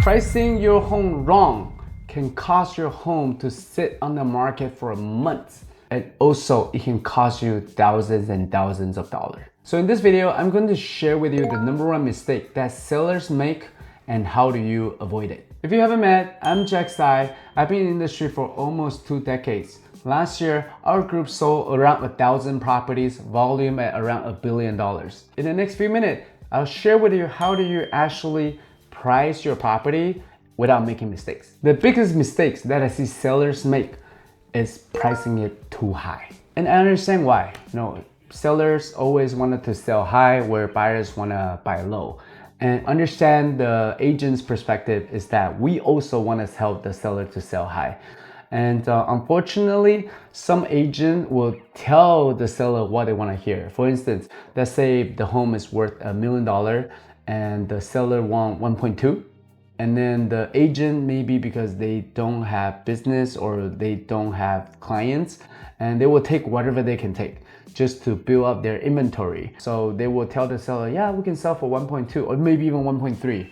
Pricing your home wrong can cause your home to sit on the market for a month. And also it can cost you thousands and thousands of dollars. So in this video, I'm going to share with you the #1 mistake that sellers make and how do you avoid it. If you haven't met, I'm Tsai. I've been in the industry for almost 2 decades. Last year, our group sold around 1,000 properties, volume at around $1 billion. In the next few minutes, I'll share with you how do you actually price your property without making mistakes. The biggest mistakes that I see sellers make is pricing it too high. And I understand why. Sellers always wanted to sell high where buyers want to buy low. And understand the agent's perspective is that we also want to help the seller to sell high. And unfortunately, some agent will tell the seller what they want to hear. For instance, let's say the home is worth $1 million and the seller want 1.2. And then the agent, maybe because they don't have business or they don't have clients, and they will take whatever they can take just to build up their inventory. So they will tell the seller, yeah, we can sell for 1.2 or maybe even 1.3.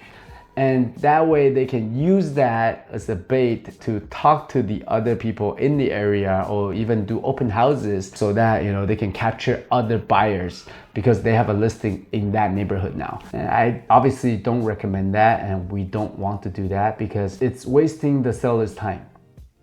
And that way they can use that as a bait to talk to the other people in the area or even do open houses so that they can capture other buyers because they have a listing in that neighborhood now. And I obviously don't recommend that, and we don't want to do that because it's wasting the seller's time.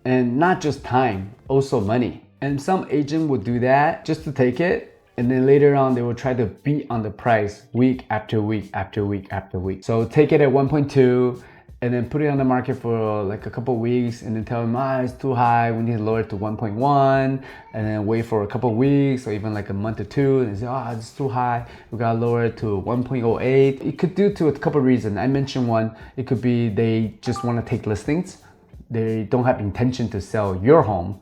And not just time, also money. And some agent would do that just to take it. And then later on, they will try to beat on the price week after week after week after week. So take it at 1.2 and then put it on the market for like a couple weeks and then tell them, it's too high, we need to lower it to 1.1, and then wait for a couple weeks or even like a month or two and say, it's too high, we gotta lower it to 1.08. It could due to a couple reasons. I mentioned one, it could be they just want to take listings. They don't have intention to sell your home.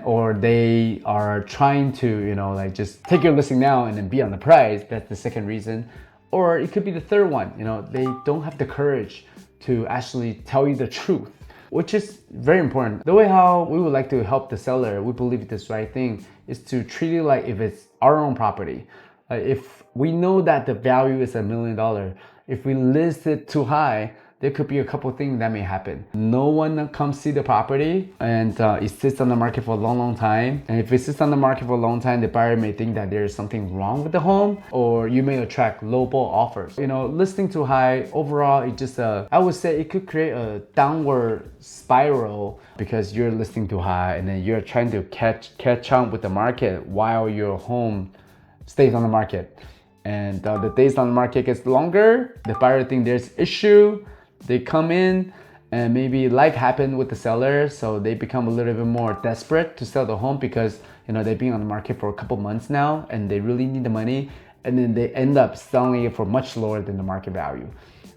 Or they are trying to just take your listing now and then be on the price. That's the second reason. Or it could be the third one. They don't have the courage to actually tell you the truth, which is very important. The way how we would like to help the seller, we believe this right thing, is to treat it like if it's our own property. If we know that the value is $1 million, if we list it too high, there could be a couple things that may happen. No one comes see the property and it sits on the market for a long time. And if it sits on the market for a long time, the buyer may think that there's something wrong with the home, or you may attract lowball offers. Listing too high, overall, it just, I would say it could create a downward spiral because you're listing too high and then you're trying to catch on with the market while your home stays on the market. And the days on the market gets longer, the buyer think there's issue. They come in and maybe life happened with the seller, so they become a little bit more desperate to sell the home because they've been on the market for a couple months now and they really need the money, and then they end up selling it for much lower than the market value.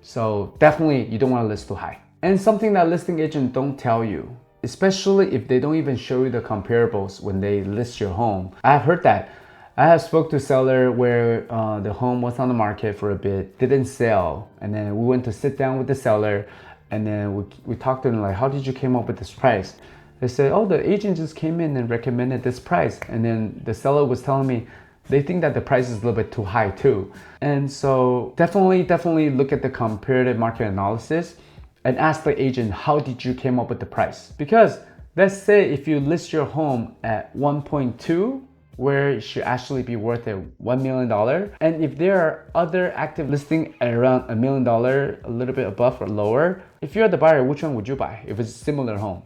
So definitely you don't want to list too high. And something that listing agents don't tell you, especially if they don't even show you the comparables when they list your home. I've heard that. I have spoke to seller where the home was on the market for a bit, didn't sell, and then we went to sit down with the seller, and then we talked to them like, how did you came up with this price? They said, the agent just came in and recommended this price. And then the seller was telling me they think that the price is a little bit too high too. And so definitely look at the comparative market analysis and ask the agent, how did you came up with the price? Because let's say if you list your home at 1.2, where it should actually be worth $1 million. And if there are other active listings at around $1 million, a little bit above or lower, if you're the buyer, which one would you buy if it's a similar home,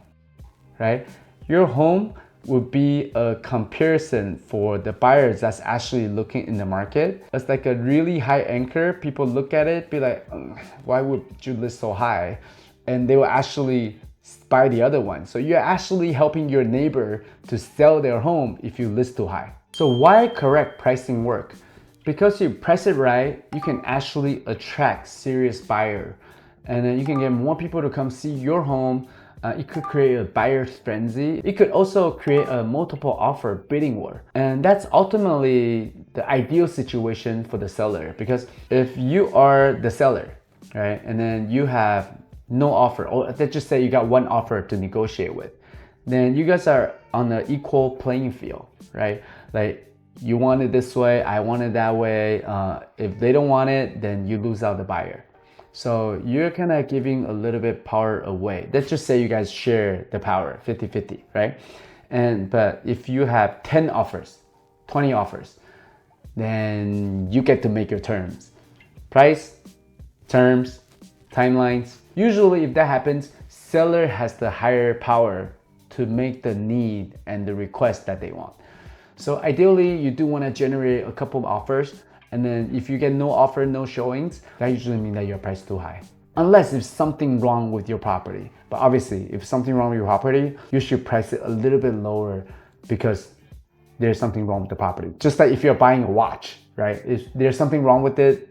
right? Your home would be a comparison for the buyers that's actually looking in the market. It's like a really high anchor. People look at it, be like, why would you list so high? And they will actually buy the other one. So you're actually helping your neighbor to sell their home if you list too high. So why correct pricing work? Because you price it right, you can actually attract serious buyer. And then you can get more people to come see your home. It could create a buyer's frenzy. It could also create a multiple offer bidding war. And that's ultimately the ideal situation for the seller. Because if you are the seller, right, and then you have no offer, or let's just say you got one offer to negotiate with, then you guys are on an equal playing field, right? Like you want it this way, I want it that way. If they don't want it, then you lose out the buyer. So you're kind of giving a little bit power away. Let's just say you guys share the power 50-50, right? But if you have 10 offers, 20 offers, then you get to make your terms. Price, terms, timelines. Usually if that happens, seller has the higher power to make the need and the request that they want. So ideally, you do want to generate a couple of offers, and then if you get no offer, no showings, that usually means that your price is too high. Unless there's something wrong with your property. But obviously, if something wrong with your property, you should price it a little bit lower because there's something wrong with the property. Just like if you're buying a watch, right? If there's something wrong with it,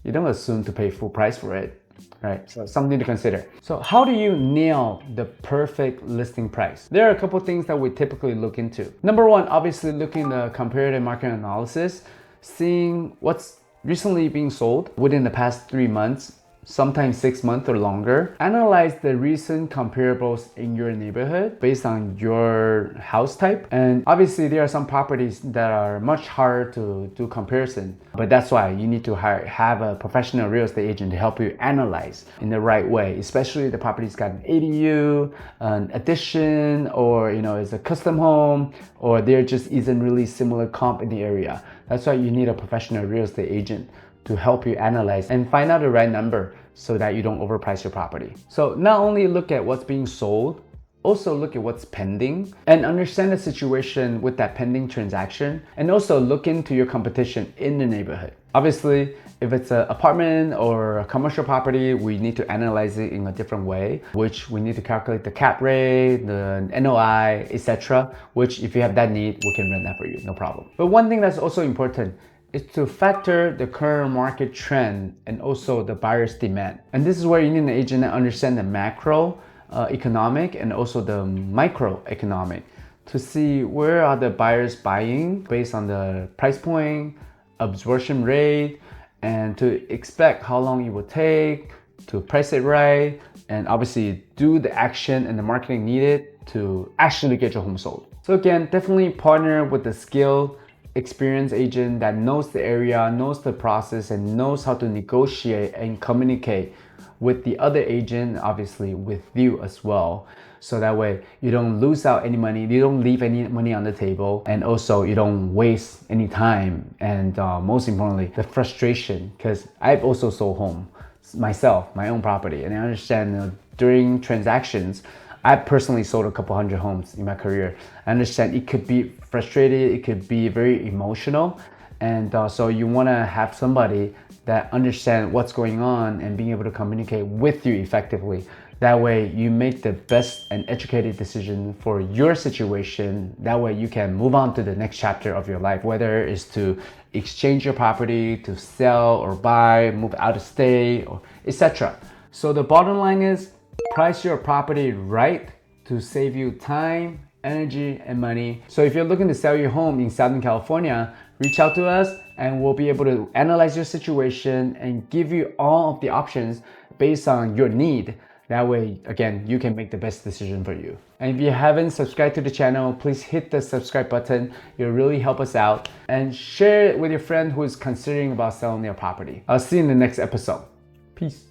you don't assume to pay full price for it. Right, so something to consider. So how do you nail the perfect listing price? There are a couple things that we typically look into. Number one, obviously looking at the comparative market analysis, seeing what's recently being sold within the past 3 months, sometimes 6 months or longer. Analyze the recent comparables in your neighborhood based on your house type. And obviously there are some properties that are much harder to do comparison, but that's why you need to have a professional real estate agent to help you analyze in the right way, especially the property's got an ADU, an addition, or it's a custom home, or there just isn't really similar comp in the area. That's why you need a professional real estate agent to help you analyze and find out the right number so that you don't overprice your property. So not only look at what's being sold, also look at what's pending and understand the situation with that pending transaction, and also look into your competition in the neighborhood. Obviously, if it's an apartment or a commercial property, we need to analyze it in a different way, which we need to calculate the cap rate, the NOI, etc. Which if you have that need, we can run that for you, no problem. But one thing that's also important is to factor the current market trend and also the buyer's demand. And this is where you need an agent that understands the macro economic and also the microeconomic to see where are the buyers buying based on the price point, absorption rate, and to expect how long it will take to price it right, and obviously do the action and the marketing needed to actually get your home sold. So again, definitely partner with the skilled, experienced agent that knows the area, knows the process, and knows how to negotiate and communicate with the other agent, obviously with you as well. So that way you don't lose out any money, you don't leave any money on the table, and also you don't waste any time. And most importantly, the frustration, because I've also sold home myself, my own property, and I understand during transactions, I personally sold a couple hundred homes in my career. I understand it could be frustrated, it could be very emotional. And so you wanna have somebody that understands what's going on and being able to communicate with you effectively. That way you make the best and educated decision for your situation. That way you can move on to the next chapter of your life, whether it's to exchange your property, to sell or buy, move out of state, or etc. So the bottom line is, price your property right to save you time, energy, and money. So if you're looking to sell your home in Southern California, reach out to us and we'll be able to analyze your situation and give you all of the options based on your need. That way, again, you can make the best decision for you. And if you haven't subscribed to the channel, please hit the subscribe button. It'll really help us out. And share it with your friend who is considering about selling their property. I'll see you in the next episode. Peace.